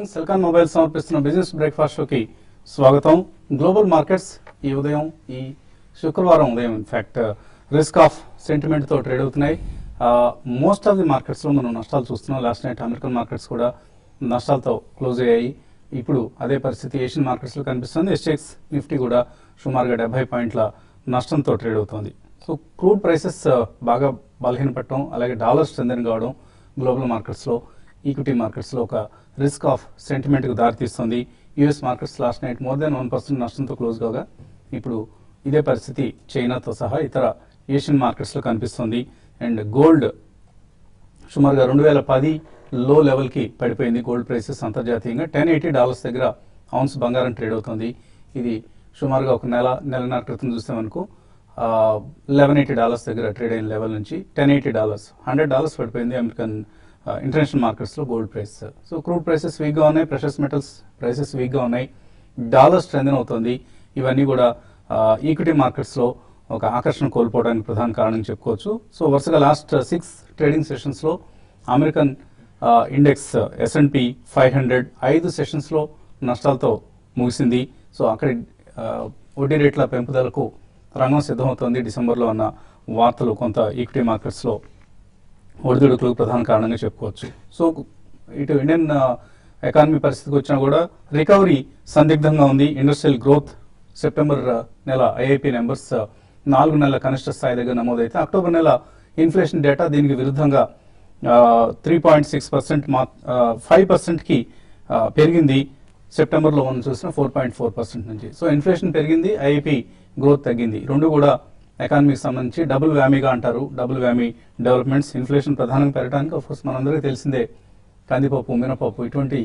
Morning silicon mobile సమర్పిస్తున్న business breakfast షోకి స్వాగతం. గ్లోబల్ మార్కెట్స్ ఈ ఉదయం ఈ శుక్రవారం ఉదయం ఇన్ఫాక్ట్ రిస్క్ ఆఫ్ సెంటిమెంట్ తో ట్రేడ్ అవుతున్నాయి. మోస్ట్ ఆఫ్ ది మార్కెట్స్ లో మనం నష్టాలు చూస్తున్నాం. లాస్ట్ నైట్ అమెరికన్ మార్కెట్స్ కూడా నష్టాలతో క్లోజ్ అయ్యాయి. ఇప్పుడు అదే పరిస్థితి ఏషియన్ మార్కెట్స్ లో కనిపిస్తుంది. ఎస్టెక్స్ నిఫ్టీ కూడా సుమారుగా 70 పాయింట్ల నష్టంతో ట్రేడ్ అవుతుంది. సో క్రూడ్ ప్రైసెస్ బాగా బలహీనపడటం, అలాగే డాలర్ స్ట్రెంథెన్ కావడం గ్లోబల్ మార్కెట్స్ లో, ఈక్విటీ మార్కెట్స్ లో ఒక రిస్క్ ఆఫ్ సెంటిమెంట్ కు దారితీస్తుంది. US markets last night more than 1% నష్టంతో క్లోజ్ కాగా ఇప్పుడు ఇదే పరిస్థితి చైనాతో సహా ఇతర ఏషియన్ మార్కెట్స్ లో కనిపిస్తుంది. అండ్ గోల్డ్ సుమారుగా 2010 లో లెవెల్ కి పడిపోయింది. గోల్డ్ ప్రైసెస్ అంతర్జాతీయంగా $1080 దగ్గర ఔన్స్ బంగారం ట్రేడ్ అవుతుంది. ఇది సుమారుగా ఒక నెలన్నర క్రితం చూసామనుకో $1180 దగ్గర ట్రేడ్ అయిన లెవెల్ నుంచి $1080 $100 పడిపోయింది అమెరికన్ ఇంటర్నేషనల్ మార్కెట్స్ లో gold price. So crude prices week గా ఉన్నాయి, ప్రెషస్ మెటల్స్ ప్రైసెస్ వీక్ గా ఉన్నాయి, డాలర్ స్ట్రెంథెన్ అవుతుంది. ఇవన్నీ కూడా ఈక్విటీ మార్కెట్స్ లో ఒక ఆకర్షణ కోల్పోవడానికి ప్రధాన కారణం చెప్పుకోవచ్చు. సో వరుసగా లాస్ట్ 6 ట్రేడింగ్ సెషన్స్ లో అమెరికన్ ఇండెక్స్ S&P 500 5 సెషన్స్ లో నష్టాలతో ముగిసింది. సో అక్కడి వడ్డీ రేట్ల పెంపుదలకు రంగం సిద్ధమవుతోంది. డిసెంబర్లో అన్న వార్తలు కొంత ఈక్విటీ మార్కెట్స్ లో ఒడిదుడుకులకు ప్రధాన కారణంగా చెప్పుకోవచ్చు. సో ఇటు ఇండియన్ ఎకానమీ పరిస్థితికి వచ్చినా కూడా రికవరీ సందిగ్ధంగా ఉంది. ఇండస్ట్రియల్ గ్రోత్ సెప్టెంబర్ నెల ఐఐపి నెంబర్స్ 4 నెలల కనిష్ట స్థాయి దగ్గర నమోదైతే అక్టోబర్ నెల ఇన్ఫ్లేషన్ డేటా దీనికి విరుద్ధంగా 3.6% 5% కి పెరిగింది. సెప్టెంబర్లో మనం చూసిన 4.4% నుంచి. సో ఇన్ఫ్లేషన్ పెరిగింది, ఐఐపి గ్రోత్ తగ్గింది. రెండు కూడా ఎకానమీకి సంబంధించి డబుల్ వ్యామీగా అంటారు. Double whammy developments. ఇన్ఫ్లేషన్ ప్రధానంగా పెరగడానికి ఆఫ్కోర్స్ మనందరికీ తెలిసిందే, కందిపప్పు, మినపప్పు ఇటువంటి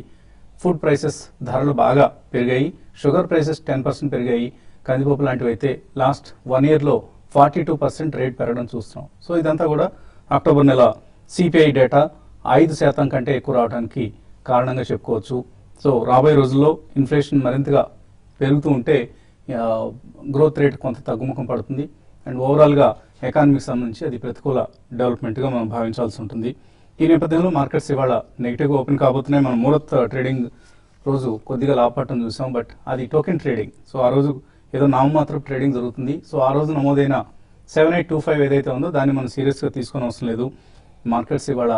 ఫుడ్ ప్రైసెస్ ధరలు బాగా పెరిగాయి. షుగర్ ప్రైసెస్ 10% పెరిగాయి. కందిపప్పు లాంటివి అయితే లాస్ట్ 1 year లో 42% రేట్ పెరగడం చూస్తున్నాం. సో ఇదంతా కూడా అక్టోబర్ నెల సిపిఐ డేటా 5% కంటే ఎక్కువ రావడానికి కారణంగా చెప్పుకోవచ్చు. సో రాబోయే రోజుల్లో ఇన్ఫ్లేషన్ మరింతగా పెరుగుతూ ఉంటే గ్రోత్ రేట్ కొంత తగ్గుముఖం పడుతుంది. అండ్ ఓవరాల్గా ఎకానమీకి సంబంధించి అది ప్రతికూల డెవలప్మెంట్గా మనం భావించాల్సి ఉంటుంది. ఈ నేపథ్యంలో మార్కెట్స్ ఇవాళ నెగిటివ్గా ఓపెన్ కాబోతున్నాయి. మనం ముహూర్త్ ట్రేడింగ్ రోజు కొద్దిగా లాభపడటం చూసాం, బట్ అది టోకెన్ ట్రేడింగ్. సో ఆ రోజు ఏదో నామమాత్రం ట్రేడింగ్ జరుగుతుంది. సో ఆ రోజు నమోదైన 7825 ఏదైతే ఉందో దాన్ని మనం సీరియస్గా తీసుకొని అవసరం లేదు. మార్కెట్స్ ఇవాళ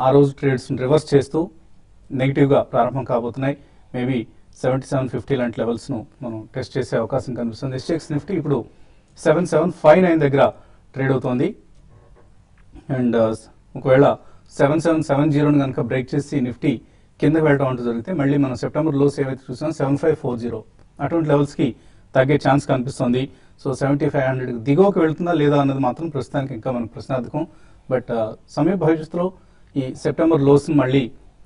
ఆ రోజు ట్రేడ్స్ రివర్స్ చేస్తూ నెగిటివ్గా ప్రారంభం కాబోతున్నాయి. మేబీ 7750 లాంటి లెవెల్స్ను మనం టెస్ట్ చేసే అవకాశం కనిపిస్తుంది. ఎస్టెక్స్ నిఫ్టీ ఇప్పుడు 7759 దగ్గర ట్రేడ్ అవుతోంది. అండ్ ఒకవేళ 7770 కనుక బ్రేక్ చేసి నిఫ్టీ కిందకి వెళ్ళడం అంటూ జరిగితే మళ్ళీ మనం సెప్టెంబర్ లోస్ ఏవైతే చూసాం 7540 అటువంటి లెవెల్స్కి తగ్గే ఛాన్స్ కనిపిస్తుంది. సో 7500 దిగువకు వెళ్తుందా లేదా అన్నది మాత్రం ప్రస్తుతానికి ఇంకా మనకు ప్రశ్నార్థకం. బట్ సమీప భవిష్యత్తులో ఈ సెప్టెంబర్ లోస్ మళ్ళీ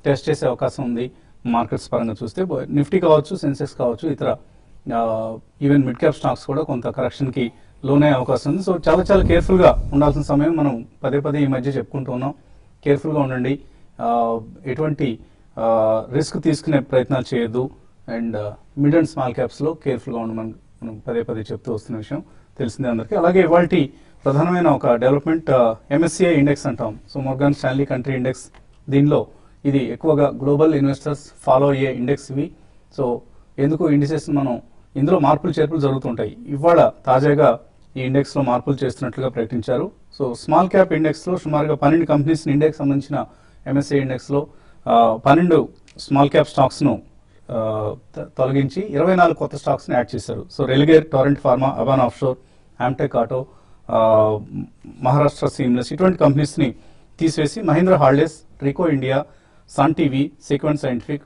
టెస్ట్ చేసే అవకాశం ఉంది. మార్కెట్స్ పరంగా చూస్తే నిఫ్టీ కావచ్చు, సెన్సెక్స్ కావచ్చు, ఇతర ఈవెన్ మిడ్ క్యాప్ స్టాక్స్ కూడా కొంత కరెక్షన్కి లోనే అవకాశం ఉంది. సో చాలా చాలా కేర్ఫుల్గా ఉండాల్సిన సమయం. మనం పదే ఈ మధ్య చెప్పుకుంటూ ఉన్నాం, కేర్ఫుల్గా ఉండండి, ఎటువంటి రిస్క్ తీసుకునే ప్రయత్నాలు చేయొద్దు. అండ్ మిడ్ అండ్ స్మాల్ క్యాప్స్లో కేర్ఫుల్గా ఉండమని మనం పదే చెప్తూ వస్తున్న విషయం తెలిసిందే అందరికీ. అలాగే ఇవాళ ప్రధానమైన ఒక డెవలప్మెంట్ MSCI ఇండెక్స్ అంటాం. So Morgan Stanley country index, దీనిలో ఇది ఎక్కువగా గ్లోబల్ ఇన్వెస్టర్స్ ఫాలో అయ్యే ఇండెక్స్ ఇవి. సో ఎందుకు ఇండిసెస్ మనం ఇందులో మార్పులు చేర్పులు జరుగుతుంటాయి. ఇవాళ తాజాగా ఈ ఇండెక్స్లో మార్పులు చేస్తున్నట్లుగా ప్రకటించారు. సో స్మాల్ క్యాప్ ఇండెక్స్లో సుమారుగా 12 కంపెనీస్ ఇండెక్స్ సంబంధించిన MSCI ఇండెక్స్లో 12 స్మాల్ క్యాప్ స్టాక్స్ను తొలగించి 24 కొత్త స్టాక్స్ని యాడ్ చేశారు. So Religare, Torrent pharma, Aban offshore, Amtek auto, Maharashtra seamless ఇటువంటి కంపెనీస్ని తీసివేసి Mahindra holidays, Ricoh India, Sun TV, Sequent scientific,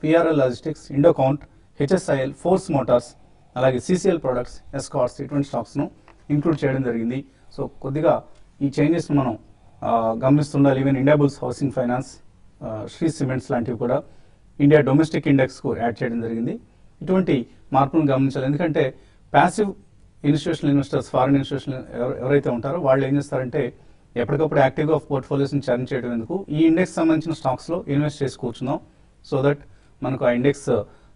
VRL logistics, Indocount, HSIL, Force Motors, అలాగే CCL ప్రొడక్ట్స్, ఎస్కార్ట్స్ ఇటువంటి స్టాక్స్ను ఇంక్లూడ్ చేయడం జరిగింది. సో కొద్దిగా ఈ చేంజెస్ మనం గమనిస్తుండాలి. Even India bulls housing finance, Shree cements లాంటివి కూడా ఇండియా డొమెస్టిక్ ఇండెక్స్కు యాడ్ చేయడం జరిగింది. ఇటువంటి మార్పులను గమనించాలి. ఎందుకంటే passive institutional investors, foreign institutional ఎవరైతే ఉంటారో వాళ్ళు ఏం చేస్తారంటే ఎప్పటికప్పుడు యాక్టివ్గా పోర్ట్ఫోలియోస్ని చర్న్ చేయడం ఎందుకు, ఈ ఇండెక్స్ సంబంధించిన స్టాక్స్లో ఇన్వెస్ట్ చేసి కూర్చుందాం. సో దట్ మనకు ఆ ఇండెక్స్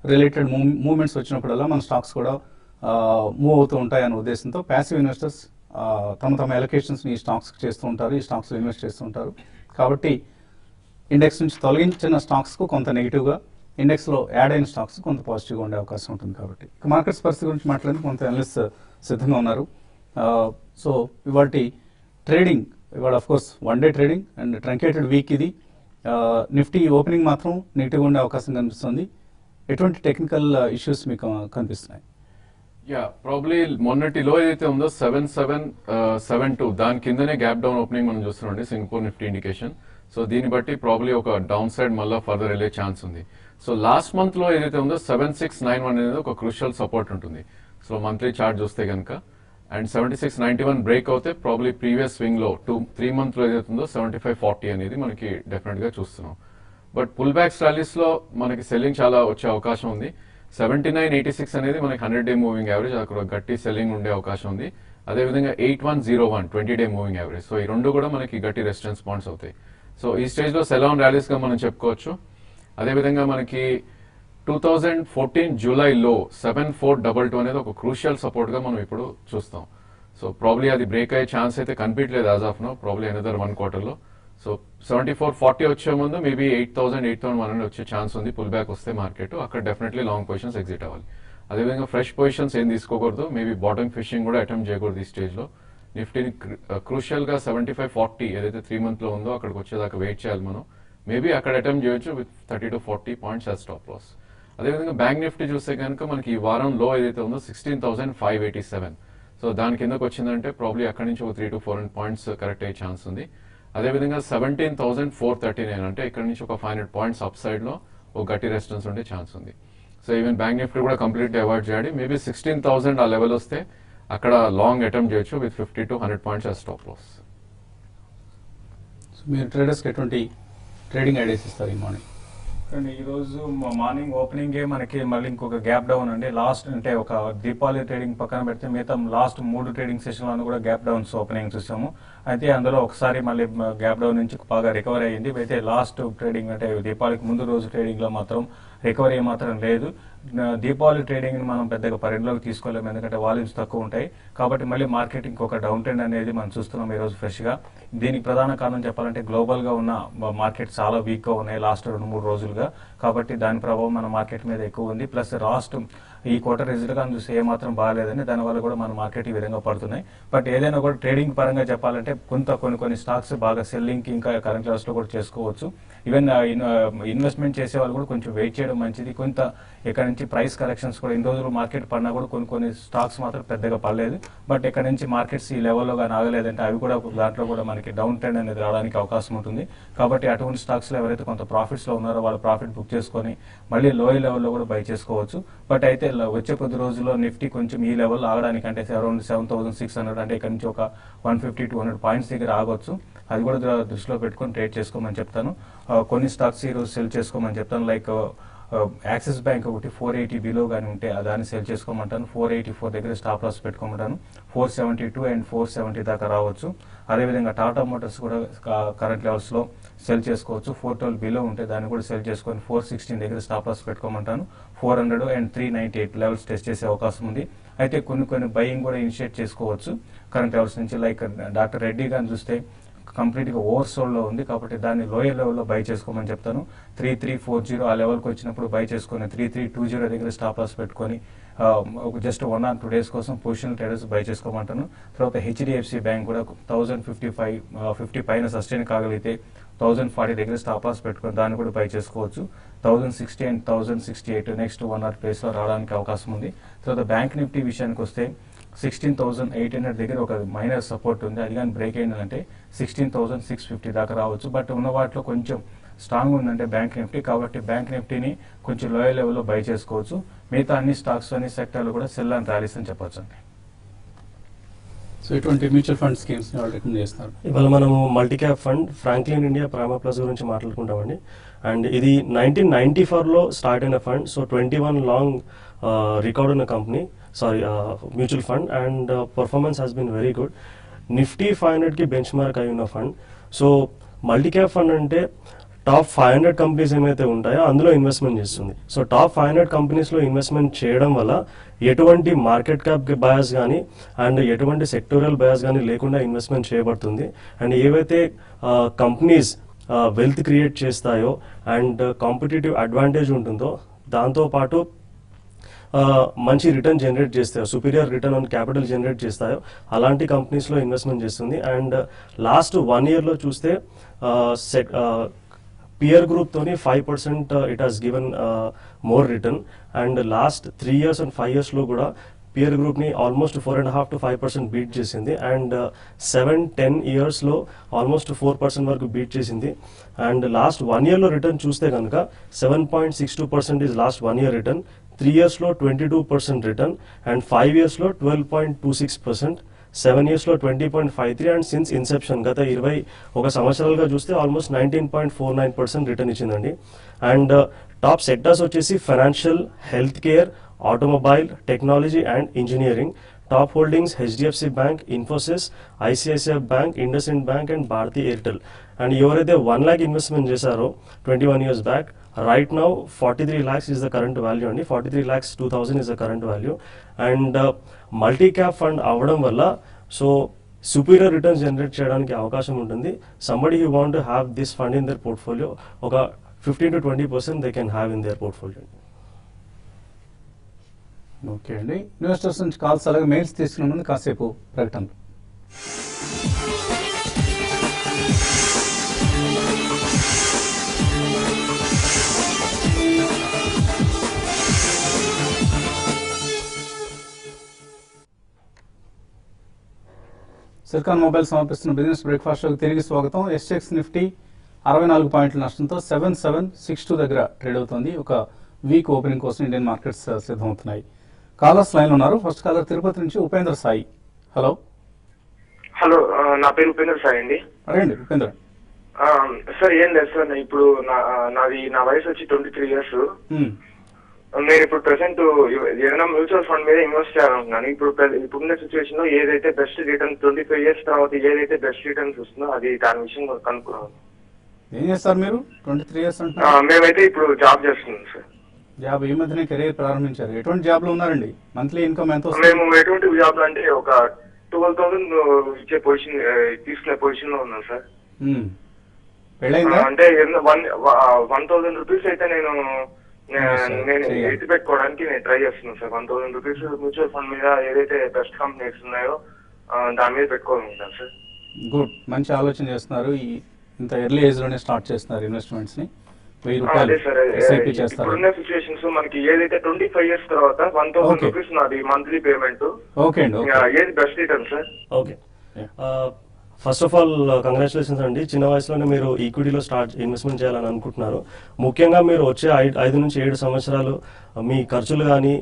రిలేటెడ్ మూవ్మెంట్స్ వచ్చినప్పుడల్లా మన స్టాక్స్ కూడా మూవ్ అవుతూ ఉంటాయి అనే ఉద్దేశంతో ప్యాసివ్ ఇన్వెస్టర్స్ తమ ఎలొకేషన్స్ని ఈ స్టాక్స్కి చేస్తూ ఉంటారు, ఈ స్టాక్స్లో ఇన్వెస్ట్ చేస్తూ ఉంటారు. కాబట్టి ఇండెక్స్ నుంచి తొలగించిన స్టాక్స్కు కొంత నెగిటివ్గా, ఇండెక్స్లో యాడ్ అయిన స్టాక్స్ కొంత పాజిటివ్గా ఉండే అవకాశం ఉంటుంది. కాబట్టి మార్కెట్స్ పరిస్థితి గురించి మాట్లాడేందుకు కొంత అనలిస్ట్ సిద్ధంగా ఉన్నారు. సో ఇవాటి ట్రేడింగ్, ఇవాళ of course 1 day trading and truncated week ఇది. నిఫ్టీ ఓపెనింగ్ మాత్రం నెగిటివ్గా ఉండే అవకాశం కనిపిస్తుంది. ఎటువంటి టెక్నికల్ ఇష్యూస్ మీకు కనిపిస్తున్నాయి? ప్రాబ్లీ మొన్నటి లో ఏదైతే ఉందో 7772 దాని కిందనే గ్యాప్ డౌన్ ఓపెనింగ్ మనం చూస్తున్నాం సింగపూర్ నిఫ్టీ ఇండికేషన్. సో దీన్ని బట్టి ప్రాబ్లీ ఒక డౌన్ సైడ్ మళ్ళీ ఫర్దర్ వెళ్ళే ఛాన్స్ ఉంది. సో లాస్ట్ మంత్ లో ఏదైతే ఉందో 7691 అనేది ఒక క్రూషియల్ సపోర్ట్ ఉంటుంది. సో మంత్లీ చార్ట్ చూస్తే కనుక అండ్ 7691 బ్రేక్ అవుతే ప్రాబ్లీ ప్రీవియస్ స్వింగ్ లో 3 month లో ఏదైతే ఉందో 7540 అనేది మనకి డెఫినెట్ గా చూస్తున్నాం. బట్ పుల్ బ్యాక్ ర్యాలీస్ లో మనకి సెల్లింగ్ చాలా వచ్చే అవకాశం ఉంది. 7986 అనేది మనకి 100-day మూవింగ్ యావరేజ్, అక్కడ గట్టి సెల్లింగ్ ఉండే అవకాశం ఉంది. అదేవిధంగా 8101 20-day మూవింగ్ యావరేజ్. సో ఈ రెండు కూడా మనకి గట్టి రెసిస్టెన్స్ పాయింట్స్ అవుతాయి. సో ఈ స్టేజ్ లో సెల్ ఆన్ ర్యాలీస్ గా మనం చెప్పుకోవచ్చు. అదేవిధంగా మనకి 2014 జూలైలో 7422 అనేది ఒక క్రూషియల్ సపోర్ట్ గా మనం ఇప్పుడు చూస్తాం. సో ప్రాబ్లీ అది బ్రేక్ అయ్యే ఛాన్స్ అయితే కనిపించలేదు as of now, probably another 1 quarter లో. సో 7440 వచ్చే ముందు మేబీ 8100 వచ్చే ఛాన్స్ ఉంది. పుల్ బ్యాక్ వస్తే మార్కెట్ అక్కడ డెఫినెట్లీ లాంగ్ పొజిషన్స్ ఎగ్జిట్ అవ్వాలి. అదేవిధంగా ఫ్రెష్ పొజిషన్స్ ఏం తీసుకోకూడదు, మేబీ బాటమ్ ఫిషింగ్ కూడా అటెంప్ట్ చేయకూడదు ఈ స్టేజ్ లో. నిఫ్టీని క్రూషియల్ గా 7540 ఏదైతే 3 month లో ఉందో అక్కడికి వచ్చేదాకా వెయిట్ చేయాలి మనం. మేబీ అక్కడ అటెంప్ట్ చేయొచ్చు with 30 to 40 points as stop loss. అదేవిధంగా బ్యాంక్ నిఫ్టీ చూస్తే కనుక మనకి ఈ వారం లో ఏదైతే ఉందో 16,587. సో దాని కిందకు వచ్చిందంటే ప్రాబ్లీ అక్కడి నుంచి ఒక 300 to 400 points కరెక్ట్ అయ్యే ఛాన్స్ ఉంది. అదేవిధంగా 17,439 అంటే ఇక్కడ నుంచి ఒక 500 points అప్ సైడ్ లో ఒక గట్టి రెసిస్టెన్స్ ఉండే ఛాన్స్ ఉంది. సో ఈవెన్ బ్యాంక్ నిఫ్టీ కూడా కంప్లీట్ అవాయిడ్ చేయాలి. మేబీ 16,000 ఆ లెవెల్ వస్తే అక్కడ లాంగ్ అటెంప్ట్ చేయొచ్చు with 50 to 100 points as stop loss. మీరు ట్రేడర్స్కి ఎటువంటి ట్రేడింగ్ ఐడియాస్ ఇస్తారు ఈ మార్నింగ్? అండి ఈరోజు మార్నింగ్ ఓపెనింగే మనకి మళ్ళీ ఇంకొక గ్యాప్ డౌన్ అండి. లాస్ట్ అంటే ఒక దీపావళి ట్రేడింగ్ పక్కన పెడితే మిగతా లాస్ట్ 3 ట్రేడింగ్ సెషన్లను కూడా గ్యాప్ డౌన్స్ ఓపెనింగ్ చూసాము. అయితే అందులో ఒకసారి మళ్ళీ గ్యాప్ డౌన్ నుంచి బాగా రికవర్ అయ్యింది. అయితే లాస్ట్ ట్రేడింగ్ అంటే దీపావళికి ముందు రోజు ట్రేడింగ్ లో మాత్రం రికవరీ మాత్రం లేదు. దీపావళి ట్రేడింగ్ మనం పెద్దగా పరిగణలోకి తీసుకోలేము, ఎందుకంటే వాల్యూమ్స్ తక్కువ ఉంటాయి. కాబట్టి మళ్ళీ మార్కెట్ ఇంకొక డౌన్ ట్రెండ్ అనేది మనం చూస్తున్నాం ఈ రోజు ఫ్రెష్ గా. దీనికి ప్రధాన కారణం చెప్పాలంటే గ్లోబల్ గా ఉన్న మార్కెట్ చాలా వీక్ గా ఉన్నాయి లాస్ట్ 2-3 రోజులుగా. కాబట్టి దాని ప్రభావం మన మార్కెట్ మీద ఎక్కువ ఉంది. ప్లస్ లాస్ట్ ఈ క్వార్టర్ రిజల్ట్ గా చూస్తే ఏమాత్రం బాగాలేదని దానివల్ల కూడా మన మార్కెట్ ఈ విధంగా పడుతున్నాయి. బట్ ఏదైనా కూడా ట్రేడింగ్ పరంగా చెప్పాలంటే కొన్ని స్టాక్స్ బాగా సెల్లింగ్ కి ఇంకా కరెంట్ లెవెల్స్ లో కూడా చేసుకోవచ్చు. ఈవెన్ ఇన్వెస్ట్మెంట్ చేసే వాళ్ళు కూడా కొంచెం వెయిట్ చేయడం మంచిది. కొంత ఇక్కడ నుంచి ప్రైస్ కరెక్షన్స్ కూడా ఇన్ని రోజులు మార్కెట్ పడినా కూడా కొన్ని స్టాక్స్ మాత్రం పెద్దగా పడలేదు. బట్ ఇక్కడ నుంచి మార్కెట్స్ ఈ లెవెల్లో కానీ ఆగలేదంటే అవి కూడా దాంట్లో కూడా మనకి డౌన్ ట్రెండ్ అనేది రావడానికి అవకాశం ఉంటుంది. కాబట్టి అటువంటి స్టాక్స్ లో ఎవరైతే కొంత ప్రాఫిట్స్ లో ఉన్నారో వాళ్ళు ప్రాఫిట్ బుక్ చేసుకొని మళ్ళీ లోయర్ లెవెల్లో కూడా బై చేసుకోవచ్చు. బట్ అయితే వచ్చే కొద్ది రోజుల్లో నిఫ్టీ కొంచెం ఈ లెవెల్ ఆగడానికి అంటే అరౌండ్ 7,600 అంటే ఇక్కడ నుంచి ఒక 150-200 పాయింట్స్ దగ్గర ఆగొచ్చు. అది కూడా దృష్టిలో పెట్టుకొని ట్రేడ్ చేసుకోమని చెప్తాను. కొన్ని స్టాక్స్ ఈరోజు సెల్ చేసుకోమని చెప్తాను. లైక్ యాక్సిస్ బ్యాంక్ ఒకటి 480 బిలో కానీ ఉంటే దాన్ని సెల్ చేసుకోమంటాను. 484 దగ్గర స్టాప్ లాస్ పెట్టుకోమంటాను. 472 and 470 దాకా రావచ్చు. అదేవిధంగా టాటా మోటార్స్ కూడా కరెంట్ లెవెల్స్ లో సెల్ చేసుకోవచ్చు. 412 బిలో ఉంటే దాన్ని కూడా సెల్ చేసుకొని 416 దగ్గర స్టాప్ లాస్ పెట్టుకోమంటాను. 400 and 398 లెవెల్స్ టెస్ట్ చేసే అవకాశం ఉంది. అయితే కొన్ని బయింగ్ కూడా ఇనిషియేట్ చేసుకోవచ్చు కరెంట్ లెవెల్స్ నుంచి. లైక్ డాక్టర్ రెడ్డి గారిని చూస్తే కంప్లీట్ గా ఓవర్ సోల్డ్ లో ఉంది. కాబట్టి దాన్ని లోయర్ లెవెల్లో బై చేసుకోమని చెప్తాను. 3340 ఆ లెవెల్కి వచ్చినప్పుడు బై చేసుకొని 3320 దగ్గర స్టాప్ లాస్ పెట్టుకొని జస్ట్ 1 or 2 days కోసం పొజిషనల్ ట్రేడర్స్ బై చేసుకోమంటాను. తర్వాత హెచ్డిఎఫ్సి బ్యాంక్ కూడా 1055 పైన సస్టైన్ కాగలిగితే 1040 దగ్గర స్టాప్ లాస్ పెట్టుకొని దాన్ని కూడా బై చేసుకోవచ్చు. 1060 and 1068 నెక్స్ట్ 1 or 2 days లో రావడానికి అవకాశం ఉంది. తర్వాత బ్యాంక్ నిఫ్టీ విషయానికి వస్తే 16,800 దగ్గర ఒక మైనర్ సపోర్ట్ ఉంది. అది కానీ బ్రేక్ అయిందంటే 16,650 దాకా రావచ్చు. బట్ ఉన్న వాటిలో కొంచెం స్ట్రాంగ్ ఉందంటే బ్యాంక్ నిఫ్టీ. కాబట్టి బ్యాంక్ నిఫ్టీని కొంచెం లోయర్ లెవెల్లో బై చేసుకోవచ్చు. మిగతా అన్ని స్టాక్స్ అన్ని సెక్టర్లు కూడా సెల్ అండ్ ర్యాలీస్ అని చెప్పొచ్చు అండి. సో ఇటువంటి మ్యూచువల్ ఫండ్ స్కీమ్స్ వాళ్ళు రికమెండ్ చేస్తారు. ఇవాళ మనము multi cap fund Franklin India Prima plus గురించి మాట్లాడుకుంటామండి. అండ్ ఇది 1994లో స్టార్ట్ అయిన ఫండ్. సో 21 లాంగ్ రికార్డ్ ఉన్న company, mutual fund. And performance has been very good. Nifty 500కి బెంచ్ మార్క్ అయి ఉన్న fund. So multi cap fund అంటే టాప్ 500 కంపెనీస్ ఏమైతే ఉంటాయో అందులో ఇన్వెస్ట్మెంట్ చేస్తుంది. సో టాప్ 500 కంపెనీస్లో ఇన్వెస్ట్మెంట్ చేయడం వల్ల ఎటువంటి మార్కెట్ క్యాప్ బయాస్ కానీ అండ్ ఎటువంటి సెక్టోరియల్ బయాస్ కానీ లేకుండా ఇన్వెస్ట్మెంట్ చేయబడుతుంది. అండ్ ఏవైతే కంపెనీస్ వెల్త్ క్రియేట్ చేస్తాయో అండ్ కాంపిటేటివ్ అడ్వాంటేజ్ ఉంటుందో, దాంతోపాటు మంచి రిటర్న్ జనరేట్ చేస్తాయో, superior return on capital generate చేస్తాయో అలాంటి కంపెనీస్లో ఇన్వెస్ట్మెంట్ చేస్తుంది. అండ్ లాస్ట్ 1 yearలో చూస్తే పియర్ గ్రూప్తోని 5% it has given more return. And last 3 years and 5 yearsలో కూడా పియర్ గ్రూప్ని ఆల్మోస్ట్ 4.5 to 5% బీట్ చేసింది. అండ్ 7-10 yearsలో ఆల్మోస్ట్ 4% వరకు బీట్ చేసింది. అండ్ లాస్ట్ 1 yearలో రిటర్న్ చూస్తే కనుక 7.62% ఈజ్ లాస్ట్ 1 year రిటర్న్, 3 yearsలో 22% రిటర్న్, అండ్ 5 yearsలో 12.26%, 7 yearsలో 20.53, అండ్ సిన్స్ ఇన్సెప్షన్ గత 21 సంవత్సరాలుగా చూస్తే ఆల్మోస్ట్ 19.49% రిటర్న్ ఇచ్చిందండి. అండ్ టాప్ సెక్టర్స్ వచ్చేసి financial, health care, automobile, technology and engineering. Top holdings HDFC bank, Infosys, ICICI bank, IndusInd bank and Bharti Airtel. And ఎవరైతే 1 lakh ఇన్వెస్ట్మెంట్ చేశారో 21 years back, right now 43 lakhs is the current value అండి. 43,02,000 is the current value. And multi cap fund అవ్వడం వల్ల so superior returns generate చేయడానికి అవకాశం ఉంటుంది. Somebody who want to have this fund in their portfolio, ఒక 15 to 20% they can have in there portfolio. Okay అండి, investors నుంచి calls అలాగే mails తీసుకునే ముందు కాసేపు ప్రకటనలు. సిర్కాన్ మొబైల్ సమర్పిస్తున్న బిజినెస్ బ్రేక్ఫాస్ట్ షోకి తిరిగి స్వాగతం. ఎస్ఎక్స్ నిఫ్టీ 64 పాయింట్ల నష్టంతో 7762 దగ్గర ట్రేడ్ అవుతోంది. ఒక వీక్ ఓపెనింగ్ కోసం ఇండియన్ మార్కెట్స్ సిద్ధమవుతున్నాయి. కాలర్స్ లైన్ ఉన్నారు. ఫస్ట్ కాలర్ తిరుపతి నుంచి ఉపేంద్ర సాయి. హలో హలో, నా పేరు ఉపేంద్ర సాయి అండి. అడగండి ఉపేంద్ర. సార్ ఏం లేదు సార్, ఇప్పుడు నా వయసు వచ్చి 23 years. నేను ఇప్పుడు ప్రెసెంట్ ఏదైనా మ్యూచువల్ ఫండ్ మీద ఇన్వెస్ట్ చేయాలనుకున్నాను. ఇప్పుడున్న సిచ్యువేషన్ లో ఏదైతే బెస్ట్ రిటర్న్ 25 years తర్వాత ఏదైతే బెస్ట్ రిటర్న్స్ వస్తుందో అది దాని విషయం కనుక్కున్నాను. ఏం చేస్తారు మీరు? 23 years అంటున్నారు. మేమైతే ఇప్పుడు జాబ్ చేస్తున్నాం సార్. జాబ్ ఈ మధ్యనే కెరీర్ ప్రారంభించారు. ఎటువంటి జాబ్ లో ఉన్నారండి? మంత్లీ ఇన్కమ్ ఎంత వస్తుంది? మేము ఎటువంటి జాబ్ లో అంటే ఒక 12,000 ఇచ్చే పొజిషన్ తీసుకునే పొజిషన్ లో ఉన్నాం సార్. పెళ్ళైందా? అంటే 1,000 రూపీస్ అయితే నేను ఎత్తి పెట్టుకోవడానికి నేను ట్రై చేస్తున్నాను సార్. 1,000 రూపీస్ మ్యూచువల్ ఫండ్ మీద ఏదైతే బెస్ట్ కంపెనీస్ ఉన్నాయో దాని మీద పెట్టుకోవాలనుకుంటాను సార్. గుడ్, మంచి ఆలోచన చేస్తున్నారు. ఇంత ఎర్లీ ఏజ్ లోనే స్టార్ట్ చేస్తున్నారు ఇన్వెస్ట్మెంట్స్ ని. 1000 రూపాయలు ఎస్ఐపి చేస్తారు. ఇప్పుడున్న సిచ్యువేషన్స్ మనకి ఏదైతే 25 years తర్వాత 1,000 రూపీస్ నాది మంత్లీ పేమెంట్. ఓకే అండి, ఏది best return sir? Okay, first of all congratulations అండి. చిన్న వయసులోనే మీరు ఈక్విటీలో ఇన్వెస్ట్మెంట్ చేయాలని అనుకుంటున్నారు. ముఖ్యంగా మీరు వచ్చే 5 నుంచి 7 సంవత్సరాలు మీ ఖర్చులు కానీ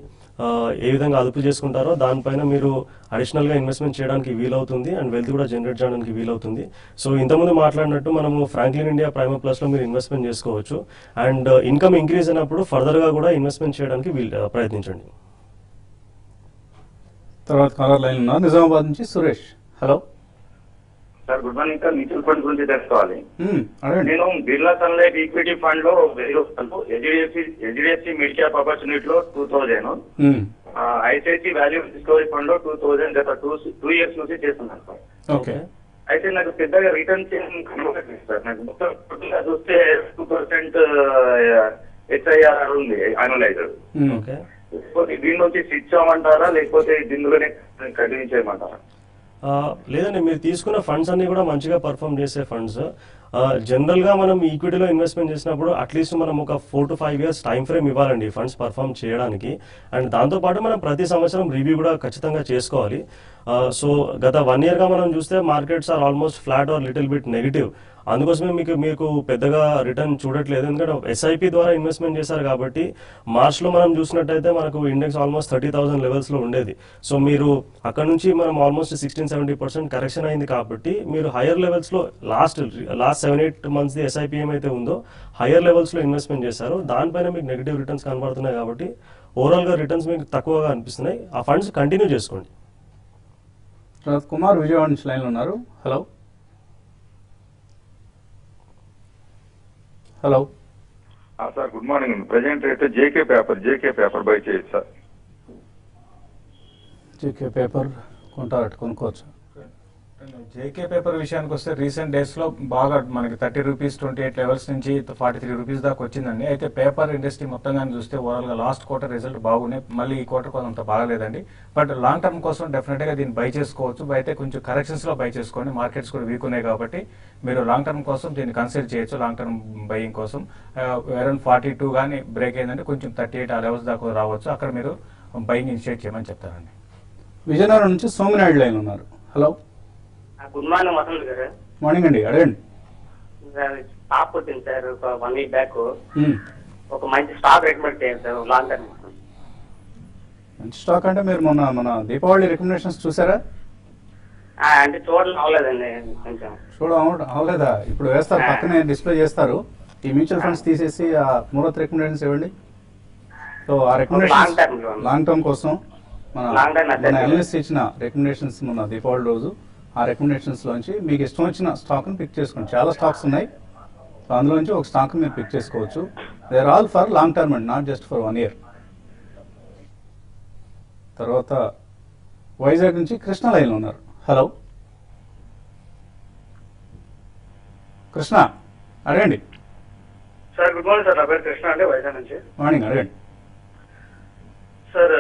ఏ విధంగా అదుపు చేసుకుంటారో దానిపైన మీరు అడిషనల్గా ఇన్వెస్ట్మెంట్ చేయడానికి వీలవుతుంది అండ్ వెల్త్ కూడా జనరేట్ చేయడానికి వీలవుతుంది. సో ఇంతకుముందు మాట్లాడినట్టు మనము ఫ్రాంక్లిన్ ఇండియా ప్రైమ్ ప్లస్లో మీరు ఇన్వెస్ట్మెంట్ చేసుకోవచ్చు. అండ్ ఇన్కమ్ ఇంక్రీజ్ అయినప్పుడు ఫర్దర్గా కూడా ఇన్వెస్ట్మెంట్ చేయడానికి ప్రయత్నించండి. తర్వాత కాలర్ లైన్ ఉన్నారు నిజామాబాద్ నుంచి Suresh. Hello sir, good morning sir. Mutual fund గురించి తెలుసుకోవాలి. అడగండి. నేను బిర్లా సన్లైట్ ఈక్విటీ ఫండ్ లో హెచ్డిఎఫ్సి మిడ్ క్యాప్ ఆపర్చునిటీలో 2,000, ఐసిఐసి వాల్యూ డిస్కవరీ ఫండ్ లో 2,000 గత 2 years నుంచి చేస్తున్నాను సార్. ఓకే, అయితే నాకు పెద్దగా రిటర్న్స్ కనబడట్లేదు సార్. నాకు మొత్తం చూస్తే 2% హెచ్ఐఆర్ ఉంది యాన్యువలైజర్. ఓకే, లేకపోతే దీని నుంచి స్విచ్ అవ్వమంటారా లేకపోతే దీనిలోనే కంటిన్యూ చేయమంటారా? లేదండి, మీరు తీసుకున్న ఫండ్స్ అన్ని కూడా మంచిగా పర్ఫామ్ చేసే ఫండ్స్. జనరల్గా మనం ఈక్విటీలో ఇన్వెస్ట్మెంట్ చేసినప్పుడు అట్లీస్ట్ మనం ఒక 4 to 5 years టైం ఫ్రేమ్ ఇవ్వాలండి ఫండ్స్ పర్ఫామ్ చేయడానికి. అండ్ దాంతోపాటు మనం ప్రతి సంవత్సరం రివ్యూ కూడా ఖచ్చితంగా చేసుకోవాలి. సో గత 1 yearగా మనం చూస్తే markets are almost flat or little bit negative. అందుకోసమే మీకు పెద్దగా రిటర్న్ చూడట్లేదు. ఎందుకంటే ఎస్ఐపి ద్వారా ఇన్వెస్ట్మెంట్ చేశారు కాబట్టి మార్చ్లో మనం చూసినట్టయితే మనకు ఇండెక్స్ ఆల్మోస్ట్ 30,000 లెవెల్స్లో ఉండేది. సో మీరు అక్కడ నుంచి మనం ఆల్మోస్ట్ 16-17% కరెక్షన్ అయింది కాబట్టి మీరు హయ్యర్ లెవెల్స్లో లాస్ట్ 7-8 months ఎస్ఐపి ఏమైతే ఉందో హయ్యర్ లెవెల్స్లో ఇన్వెస్ట్మెంట్ చేశారు. దానిపైన మీకు నెగిటివ్ రిటర్న్స్ కనబడుతున్నాయి కాబట్టి ఓవరాల్గా రిటర్న్స్ మీకు తక్కువగా అనిపిస్తున్నాయి. ఆ ఫండ్స్ కంటిన్యూ చేసుకోండి. కుమార్ విజయవాడ నుంచి లైన్లో ఉన్నారు. Hello hello sir, good morning. Present అయితే జేకే పేపర్ బై చేయొచ్చు సార్. జేకే పేపర్ కొంటారట, కొనుక్కోవచ్చు. జేకే పేపర్ విషయానికి వస్తే రీసెంట్ డేస్ లో బాగా మనకి 30 రూపీస్ 28 లెవెల్స్ నుంచి 43 రూపీస్ దాకా వచ్చిందండి. అయితే పేపర్ ఇండస్ట్రీ మొత్తంగా చూస్తే ఓవరాల్ గా లాస్ట్ క్వార్టర్ రిజల్ట్ బాగున్నాయి, మళ్ళీ ఈ క్వార్టర్ కొంత బాగలేదండి. బట్ లాంగ్ టర్మ్ కోసం డెఫినెట్ గా దీన్ని బై చేసుకోవచ్చు. అయితే కొంచెం కరెక్షన్స్ లో బై చేసుకోండి, మార్కెట్స్ కూడా వీక్ ఉన్నాయి కాబట్టి మీరు లాంగ్ టర్మ్ కోసం దీన్ని కన్సిడర్ చేయొచ్చు. లాంగ్ టర్మ్ బయింగ్ కోసం అరౌండ్ 42 కానీ బ్రేక్ అయిందంటే కొంచెం 38 ఆ లెవెల్స్ దాకా రావచ్చు, అక్కడ మీరు బయింగ్ ఇనిషియేట్ చేయమని చెప్తారండి. విజయనగరం నుంచి సోమినాయుడు లైన్ ఉన్నారు. హలో, గుడ్ మార్నింగ్ వసంత్ గారు. మార్నింగ్ అండి, అడగండి. స్టాక్ వచ్చింది సార్ ఒక 1 వీక్ బ్యాక్. మ్మ్. ఒక మంచి స్టాక్ రికమెండ్ చేయండి సార్ లాంగ్ టర్మ్. మంచి స్టాక్ అంటే మీరు మన దీపావళి రికమెండేషన్స్ చూసారా? అంటే చూడడం అవ్వలేదండి కొంచెం. అవలేదా? ఇప్పుడు వేస్తారు, పక్కనే డిస్ప్లే చేస్తారు. ఈ మ్యూచువల్ ఫండ్స్ తీసేసి ఆ ముహూర్త రికమెండేషన్స్ ఇవ్వండి. సో ఆ రికమెండేషన్స్ లాంగ్ టర్మ్ కోసం మన అనలిస్ట్ ఇచ్చిన రికమెండేషన్స్ మన దీపావళి రోజు ఆ రికమెండేషన్స్ లోంచి మీకు ఇష్టం వచ్చిన స్టాక్ని పిక్ చేసుకోండి. చాలా స్టాక్స్ ఉన్నాయి, సో అందులోంచి ఒక స్టాక్ మీరు పిక్ చేసుకోవచ్చు. They are all for long term and not just for 1 year. తర్వాత వైజాగ్ నుంచి కృష్ణ లైన్లో ఉన్నారు. హలో కృష్ణ, అడగండి. సార్ గుడ్ మార్నింగ్ సార్, నా పేరు కృష్ణ అండి, వైజాగ్ నుంచి. మార్నింగ్, అడగండి. సార్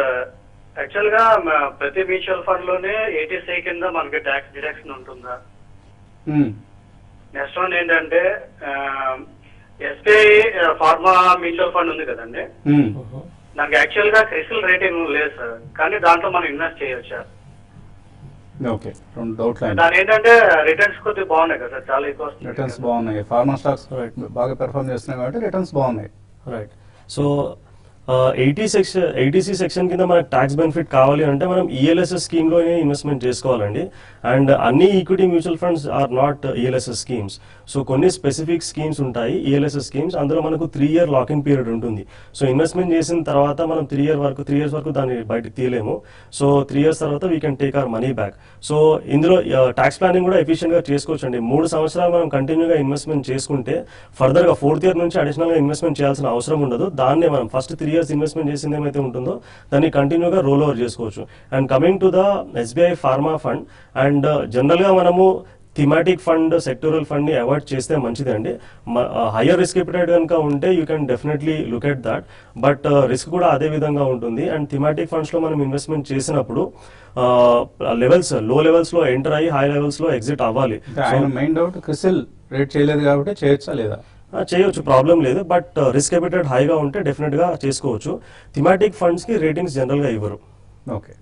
యాక్చువల్ గా ప్రతి మ్యూచువల్ ఫండ్ లోనే 80 కింద మనకి ట్యాక్స్ డిడక్షన్ ఉంటుందా? నెక్స్ట్ వన్ ఏంటంటే ఎస్బీఐ ఫార్మా మ్యూచువల్ ఫండ్ ఉంది కదండి, నాకు యాక్చువల్ గా క్రిసిల్ రేటింగ్ లేదు సార్, కానీ దాంట్లో మనం ఇన్వెస్ట్ చేయొచ్చా? ఓకే, రెండు డౌట్లు. దాని ఏంటంటే రిటర్న్స్ కొద్దిగా బాగున్నాయి కదా సార్, చాలా ఎక్కువ వస్తుంది. రిటర్న్స్ బాగున్నాయి, ఫార్మా స్టాక్స్ బాగా పెర్ఫార్మ్ చేస్తున్నాయి కాబట్టి రిటర్న్స్ బాగున్నాయి. రైట్. సో 80C సెక్షన్ కింద మనకు ట్యాక్స్ బెనిఫిట్ కావాలి అంటే మనం ఈఎల్ఎస్ఎస్ స్కీమ్లోనే ఇన్వెస్ట్మెంట్ చేసుకోవాలండి. అండ్ అన్ని equity mutual funds are not ELSS schemes. So కొన్ని స్పెసిఫిక్ స్కీమ్స్ ఉంటాయి ఈఎల్ఎస్ఎస్ స్కీమ్స్, అందులో మనకు 3 year లాకిన్ పీరియడ్ ఉంటుంది. సో ఇన్వెస్ట్మెంట్ చేసిన తర్వాత మనం 3 years వరకు దాన్ని బయటకు తీయలేము. సో 3 years తర్వాత we can take our money back. So ఇందులో ట్యాక్స్ ప్లానింగ్ కూడా ఎఫిషియెంట్గా చేసుకోవచ్చు అండి. 3 సంవత్సరాలు మనం కంటిన్యూగా ఇన్వెస్ట్మెంట్ చేసుకుంటే ఫర్దర్గా 4th year నుంచి అడిషనల్గా ఇన్వెస్ట్మెంట్ చేయాల్సిన అవసరం ఉండదు. దాన్నే మనం ఫస్ట్ 3 years ఇన్వెస్ట్మెంట్ చేసింది ఏమైతే ఉంటుందో దాన్ని కంటిన్యూగా రోల్ ఓవర్ చేసుకోవచ్చు. And coming to the SBI pharma fund, and జనరల్గా మనము థిమాటిక్ ఫండ్, సెక్టోరల్ ఫండ్ని అవాయిడ్ చేస్తే మంచిది అండి. హయ్యర్ రిస్క్ ఎపిటైట్ కనుక ఉంటే you can definitely look at that, but risk కూడా అదే విధంగా ఉంటుంది. అండ్ థిమాటిక్ ఫండ్స్లో మనం ఇన్వెస్ట్మెంట్ చేసినప్పుడు లెవెల్స్, లో లెవెల్స్లో ఎంటర్ అయ్యి హై లెవెల్స్లో ఎగ్జిట్ అవ్వాలి. మెయిన్ డౌట్ క్రిసిల్ రేట్ చేయలేదు కాబట్టి చేయొచ్చా లేదా? చేయొచ్చు, ప్రాబ్లం లేదు. బట్ రిస్క్ ఎపిటైట్ హైగా ఉంటే డెఫినెట్గా చేసుకోవచ్చు. థిమాటిక్ ఫండ్స్కి రేటింగ్స్ జనరల్గా ఇవ్వరు. ఓకే,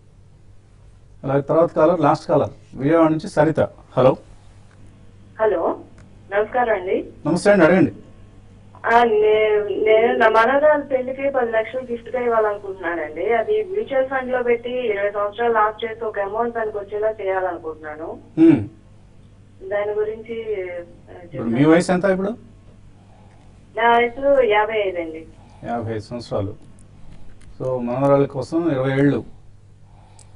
అలాగే తర్వాత కాలర్, లాస్ట్ కాలర్ విజయవాడ నుంచి సరిత. హలో. హలో, నమస్కారం అండి. నమస్తే అండి, అడగండి. నేను నా మనవరాలు పెళ్లికి 10 లక్షలు గిఫ్ట్ గా ఇవ్వాలనుకుంటున్నానండి. అది మ్యూచువల్ ఫండ్ లో పెట్టి 20 సంవత్సరాలు లాస్ట్ చేసి ఒక అమౌంట్ దానికి వచ్చేలా చేయాలనుకుంటున్నాను. దాని గురించి మీ వయసు ఎంత ఇప్పుడు? నా వయసు 55 అండి. 55 సంవత్సరాలు. సో మనవరాల కోసం 20 ఏళ్ళు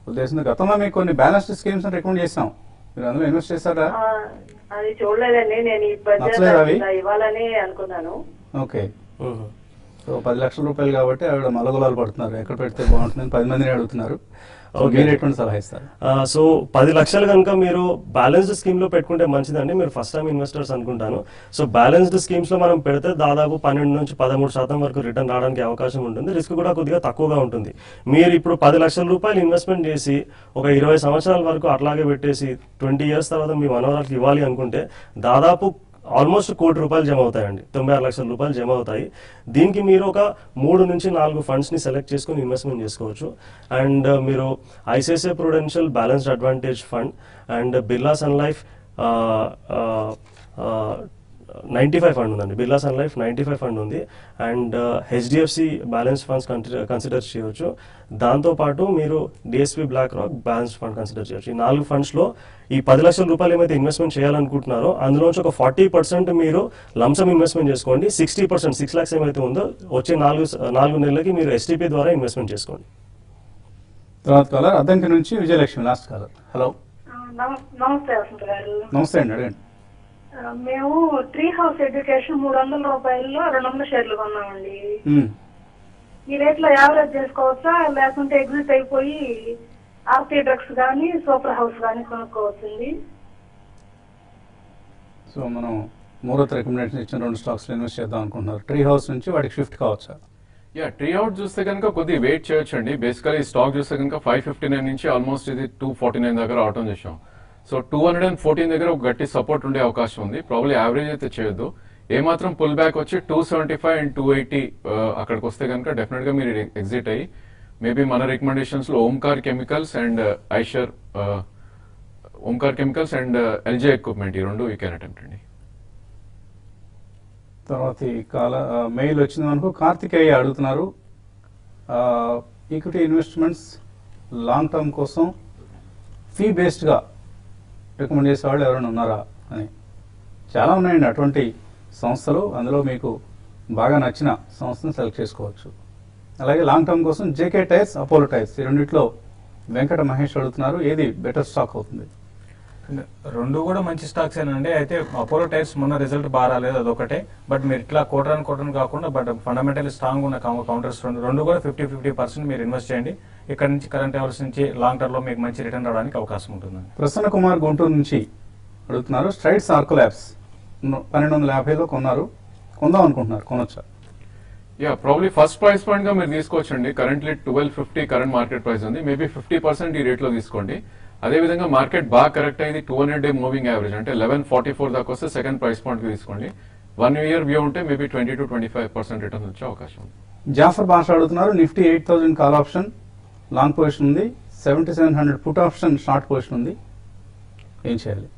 ఉద్దేశంతో గతంలో మీకు కొన్ని బ్యాలెన్స్డ్ స్కీమ్స్ రికమెండ్ చేస్తాం, మీరు అందులో ఇన్వెస్ట్ చేశారా? అది చూడలేదండి, నేను ఈ బడ్జెట్ ఇవ్వాలని అనుకున్నాను. ఓకే, సో 10 లక్షల రూపాయలు కాబట్టి ఆవిడ మలగులాలు పడుతున్నారు, ఎక్కడ పెడితే బాగుంటుందని 10 మందిని అడుగుతున్నారు. ఎటువంటి సలహా ఇస్తారు? సో 10 లక్షలు కనుక మీరు బ్యాలెన్స్డ్ స్కీమ్ లో పెట్టుకుంటే మంచిదండి. మీరు ఫస్ట్ టైం ఇన్వెస్టర్స్ అనుకుంటాను. సో బ్యాలెన్స్డ్ స్కీమ్స్ లో మనం పెడితే దాదాపు 12 నుంచి 13% వరకు రిటర్న్ రావడానికి అవకాశం ఉంటుంది. రిస్క్ కూడా కొద్దిగా తక్కువగా ఉంటుంది. మీరు ఇప్పుడు 10 లక్షల రూపాయలు ఇన్వెస్ట్మెంట్ చేసి ఒక 20 సంవత్సరాల వరకు అట్లాగే పెట్టేసి 20 years తర్వాత మీ మనవరాలకు ఇవ్వాలి అనుకుంటే దాదాపు ఆల్మోస్ట్ 1 కోటి రూపాయలు జమ అవుతాయండి. 96 లక్షల రూపాయలు జమ అవుతాయి. దీనికి మీరు ఒక 3 నుంచి 4 ఫండ్స్ని సెలెక్ట్ చేసుకుని ఇన్వెస్ట్మెంట్ చేసుకోవచ్చు. అండ్ మీరు ICICI prudential balanced advantage fund and Birla sun life 95 fund ఉందండి. బిర్లా సన్ లైఫ్ 95 ఫండ్ ఉంది. And HDFC balance funds consider చేయవచ్చు. దాంతోపాటు మీరు DSP black rock balance fund consider చేయవచ్చు. ఈ 4 ఫండ్స్లో ఈ 10 లక్షల రూపాయలు ఏమైతే ఇన్వెస్ట్మెంట్ చేయాలనుకుంటున్నారో అందులోంచి ఒక 40% మీరు లంసమ్ ఇన్వెస్ట్మెంట్ చేసుకోండి. 60% 6 lakhs ఏమైతే ఉందో వచ్చే 4 నెలలకి మీరు ఎస్టీపీ ద్వారా ఇన్వెస్ట్మెంట్ చేసుకోండి. తర్వాత కాలర్ అద్దంకి నుంచి విజయలక్ష్మి, లాస్ట్ కాలర్. హలో. నమస్తే వసంత్ గారు. నమస్తే అండి, అడగండి. మేము ట్రీ హౌస్ ఎడ్యుకేషన్ 300 రూపాయల్లో 200 షేర్లు కొన్నామండి. ఈ రేట్లో యావరేజ్ చేసుకోవచ్చా, లేకుంటే ఎగ్జిట్ అయిపోయి ఆర్టీ డ్రగ్స్ కానీ సూపర్ హౌస్ కానీ కొనుక్కోవచ్చింది? సో మనం మూడోత్ రికమెండేషన్ ఇచ్చిన 2 స్టాక్స్లో ఇన్వెస్ట్ చేద్దాం అనుకుంటున్నారు. ట్రీ హౌస్ నుంచి వాటికి షిఫ్ట్ కావచ్చా? ట్రీ అవుట్ చూస్తే కనుక కొద్దిగా వెయిట్ చేయొచ్చు అండి. బేసికలీ ఈ స్టాక్ చూస్తే కనుక 559 నుంచి ఆల్మోస్ట్ ఇది 249 దగ్గర అవటం చేసాం. సో 214 దగ్గర ఒక గట్టి సపోర్ట్ ఉండే అవకాశం ఉంది. ప్రాబ్లీ యావరేజ్ అయితే చేయొద్దు. ఏమాత్రం పుల్ బ్యాక్ వచ్చి 275 అండ్ 280 అక్కడికి వస్తే కనుక డెఫినెట్ గా మీరు ఎగ్జిట్ అయ్యి మేబీ మన రికమెండేషన్స్ లో Omkar chemicals and Eicher Omkar chemicals and LJ equipment ఈ రెండు యూ కెన్ అటెంప్ట్ అండి. తర్వాత ఈ మెయిల్ వచ్చింది మనకు. కార్తికేయ అడుగుతున్నారు, ఈక్విటీ ఇన్వెస్ట్మెంట్స్ లాంగ్ టర్మ్ కోసం ఫీ బేస్డ్గా రికమెండ్ చేసే వాళ్ళు ఎవరైనా ఉన్నారా అని. చాలా ఉన్నాయండి అటువంటి సంస్థలు. అందులో మీకు బాగా నచ్చిన సంస్థను సెలెక్ట్ చేసుకోవచ్చు. అలాగే లాంగ్ టర్మ్ కోసం జేకే టైర్స్, అపోలో టైర్స్ ఈ రెండిట్లో వెంకట మహేష్ అడుగుతున్నారు, ఏది బెటర్ స్టాక్ అవుతుంది? రెండు కూడా మంచి స్టాక్స్ ఏనండి. అయితే అపోలో టైర్స్ మొన్న రిజల్ట్ బాగా రాలేదు, అదొకటే. బట్ మీరు ఇట్లా కోటన్ కాకుండా బట్ ఫండమెంటల్ స్ట్రాంగ్ ఉన్న కౌంటర్స్ రెండు కూడా 50% మీరు ఇన్వెస్ట్ చేయండి. ఇక్కడ నుంచి కరెంట్ లెవెల్స్ నుంచి లాంగ్ టర్మ్ లో మీకు మంచి రిటర్న్ రావడానికి అవకాశం ఉంటుంది. ప్రసన్న కుమార్ గుంటూరు నుంచి అడుగుతున్నారు, స్ట్రైట్స్ ఆర్కో ల్యాబ్స్ 1250లో కొన్నారు, కొందాం అనుకుంటున్నారు, కొనొచ్చా? ప్రాబ్లీ ఫస్ట్ ప్రైస్ పాయింట్ గా మీరు తీసుకోవచ్చండి. కరెంట్లీ 1250 కరెంట్ మార్కెట్ ప్రైస్ ఉంది. మేబీ 50% ఈ రేట్ లో తీసుకోండి. అదే విధంగా మార్కెట్ బాగా కరెక్ట్ అయింది 200-day మూవింగ్ యావరేజ్ అంటే 1144 దాకా వస్తే సెకండ్ ప్రైస్ పాయింట్ తీసుకోండి. 1 year వ్యూ ఉంటే మేబీ 20 to 25% రిటర్న్ వచ్చే అవకాశం ఉంది. జాఫర్ భాష అడుగుతున్నారు, Nifty 8000 call option long position ఉంది, 7700 పుట్ ఆప్షన్ షార్ట్ పొజిషన్ ఉంది, ఏం చేయాలి?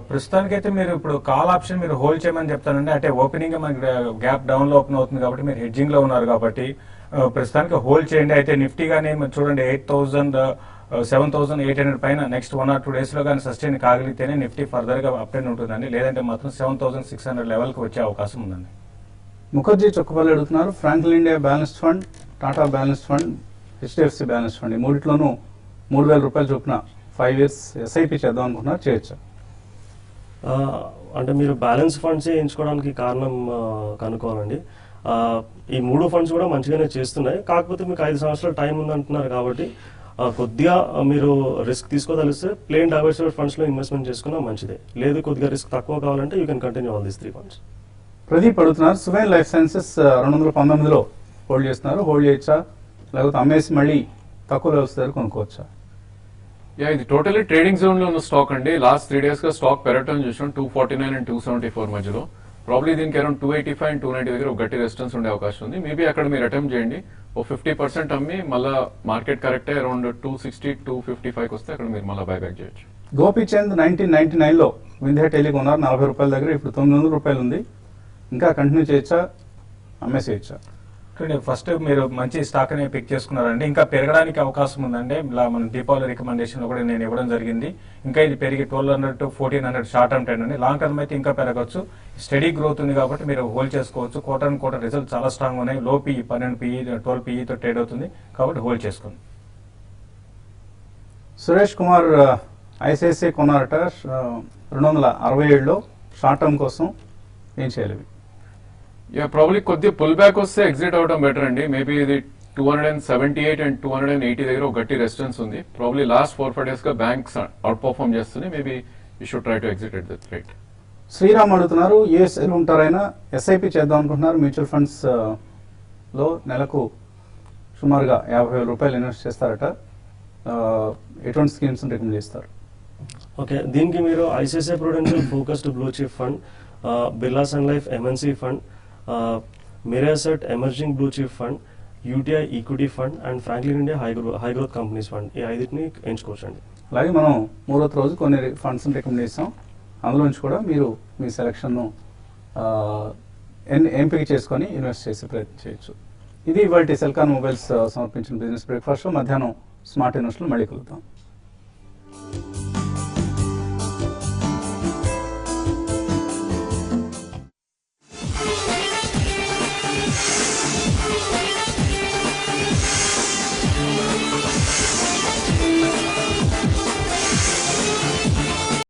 ప్రస్తుతానికైతే మీరు ఇప్పుడు కాల్ ఆప్షన్ మీరు హోల్డ్ చేయమని చెప్తానండి. అంటే ఓపెనింగ్ మనకి గ్యాప్ డౌన్ లో ఓపెన్ అవుతుంది కాబట్టి మీరు హెడ్జింగ్ లో ఉన్నారు కాబట్టి ప్రస్తుతానికి హోల్డ్ చేయండి. అయితే నిఫ్టీ గానీ చూడండి 7,800 పైన నెక్స్ట్ 1 or 2 days లో కానీ సస్టైన్ కాగలిగితేనే నిఫ్టీ ఫర్దర్ గా అప్ ట్రెండ్ ఉంటుందండి. లేదంటే మాత్రం 7,600 లెవెల్ కి వచ్చే అవకాశం ఉందండి. ముఖర్జీ చొక్కపల్లి అడుగుతున్నారు, Franklin India balanced fund, Tata balanced fund, HDFC balanced fund ఈ మూడిట్లోనూ 3,000 రూపాయలు చొప్పున 5 years ఎస్ఐపి చేద్దాం అనుకుంటున్నారు, చేయొచ్చా? అంటే మీరు బ్యాలెన్స్ ఫండ్స్ ఎంచుకోవడానికి కారణం కనుక్కోవాలండి. ఈ 3 ఫండ్స్ కూడా మంచిగానే చేస్తున్నాయి. కాకపోతే మీకు 5 సంవత్సరాల టైం ఉందంటున్నారు కాబట్టి కొద్దిగా మీరు రిస్క్ తీసుకోదలిస్తే ప్లేన్ డైవర్సిఫైడ్ ఫండ్స్ లో ఇన్వెస్ట్మెంట్ చేసుకున్నా మంచిదే. లేదు కొద్దిగా రిస్క్ తక్కువ కావాలంటే you can continue all these 3 funds. Pradeep అడుగుతున్నారు, సువైన్ లైఫ్ సైన్సెస్ 219లో హోల్డ్ చేస్తున్నారు, హోల్డ్ చేయొచ్చా లేకపోతే అమ్మేసి మళ్ళీ తక్కువ లెవెల్స్ దగ్గర కొనుక్కోవచ్చా? ఇది టోటలీ ట్రేడింగ్ జోన్ లో ఉన్న స్టాక్ అండి. లాస్ట్ 3 days గా స్టాక్ పెరగటం చూసాం 249 and 274 మధ్యలో. ప్రాబ్లీ దీనికి అరౌండ్ 285 and 290 దగ్గర ఒక గట్టి రెసిస్టెన్స్ ఉండే అవకాశం ఉంది. మేబీ అక్కడ మీరు అటెంప్ట్ చేయండి. ఓ 50% అమ్మి మళ్ళీ మార్కెట్ కరెక్ట్ అరౌండ్ 260, 255 వస్తే అక్కడ మీరు మళ్ళీ బైబ్యాక్ చేయొచ్చు. గోపీచంద్ 1999లో వింధ్యా టెలి కొన్నారు 40 రూపాయల దగ్గర, ఇప్పుడు 900 రూపాయలు ఉంది, ఇంకా కంటిన్యూ చేయొచ్చా అమ్మేసేయచ్చా? ఫస్ట్ మీరు మంచి స్టాక్ అనేది పిక్ చేసుకున్నారండి, ఇంకా పెరగడానికి అవకాశం ఉందండి. ఇలా మన దీపావళి రికమెండేషన్ లో కూడా నేను ఇవ్వడం జరిగింది. ఇంకా ఇది పెరిగి 1200 to 1400 షార్ట్ టర్మ్ ట్రెండ్ అండి. లాంగ్ టర్మ్ అయితే ఇంకా పెరగచ్చు. స్టడీ గ్రోత్ ఉంది కాబట్టి మీరు హోల్డ్ చేసుకోవచ్చు. క్వార్టర్ రిజల్ట్ చాలా స్ట్రాంగ్ ఉన్నాయి. లో PE 12 PE 12 PE తో ట్రేడ్ అవుతుంది కాబట్టి హోల్డ్ చేసుకోండి. సురేష్ కుమార్ ఐసిఐసిఐ కొన్నారట 267లో, షార్ట్ టర్మ్ కోసం ఏం చేయాలి? ప్రాబ్లీ కొద్దిగా పుల్ బ్యాక్ వస్తే ఎగ్జిట్ అవడం బెటర్ అండి. మేబీ ఇది 278 and 280 దగ్గర ఒక గట్టి రెసిస్టెన్స్ ఉంది. ప్రాబ్లీ లాస్ట్ 4-5 days గా బ్యాంక్స్ అవుట్ పర్ఫార్మ్ చేస్తుంది. Maybe you should try to exit at that rate. Sriram అడుగుతున్నారు, యూఎస్ఏలో ఉంటారైనా ఎస్ఐపి చేద్దాం అనుకుంటున్నారు, మ్యూచువల్ ఫండ్స్ లో నెలకు సుమారుగా 50,000 రూపాయలు ఇన్వెస్ట్ చేస్తారట, ఎటువంటి స్కీమ్స్ రికమెండ్ చేస్తారు? ఓకే, దీనికి మీరు ICICI Prudential focused blue chip fund, Birla sun life MNC fund, Mirae Asset emerging blue chip fund, UTI equity fund and Franklin India high growth companies fund ఈ 5ని ఎంచుకోవచ్చండి. అలాగే మనం 3వ రోజు కొన్ని ఫండ్స్ రికమెండ్ చేస్తాం, అందులో నుంచి కూడా మీరు మీ సెలక్షన్ను ఎంపిక చేసుకొని ఇన్వెస్ట్ చేసే ప్రయత్నం చేయొచ్చు. ఇది ఇవాళ సెల్కాన్ మొబైల్స్ సమర్పించిన బిజినెస్ బ్రేక్ఫాస్ట్. మధ్యాహ్నం స్మార్ట్ ఇన్వెస్ట్లో మళ్ళీ కలుద్దాం.